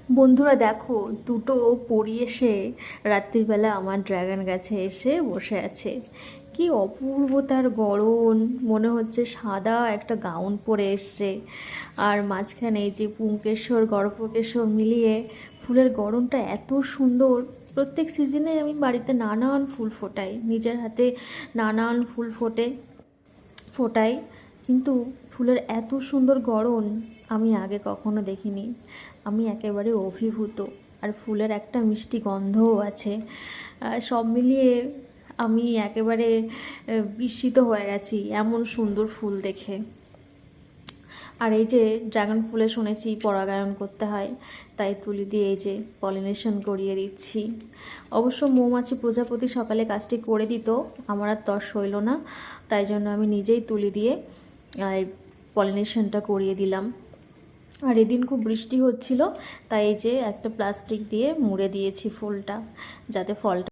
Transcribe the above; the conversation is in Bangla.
বন্ধুরা দেখো, দুটো পরী এসে রাত্রিবেলা আমার ড্রাগন গাছে এসে বসে আছে। কি অপূর্ব তার গড়ন! মনে হচ্ছে সাদা একটা গাউন পরে এসছে। আর মাঝখানে এই যে পুংকেশর গর্ভকেশর মিলিয়ে ফুলের গড়নটা এত সুন্দর। প্রত্যেক সিজনে আমি বাড়িতে নানান ফুল ফোটাই, নিজের হাতে নানান ফুল ফোটাই, কিন্তু ফুলের এত সুন্দর গড়ন আমি আগে কখনো দেখিনি। আমি একেবারে অভিভূত। আর ফুলের একটা মিষ্টি গন্ধও আছে। সব মিলিয়ে আমি একেবারে বিস্মিত হয়ে গেছি এমন সুন্দর ফুল দেখে। আর এই যে ড্রাগন ফুলে শুনেছি পরাগায়ন করতে হয়, তাই তুলি দিয়ে এই যে পলিনেশন করিয়ে দিচ্ছি। অবশ্য মৌমাছি প্রজাপতি সকালে কাজটি করে দিত, আমার আর তর সইল না, তাই জন্য আমি নিজেই তুলি দিয়ে এই পলিনেশনটা করিয়ে দিলাম। আর এদিন খুব বৃষ্টি হচ্ছিল, তাই এই যে একটা প্লাস্টিক দিয়ে মুড়ে দিয়েছি ফুলটা, যাতে ফলটা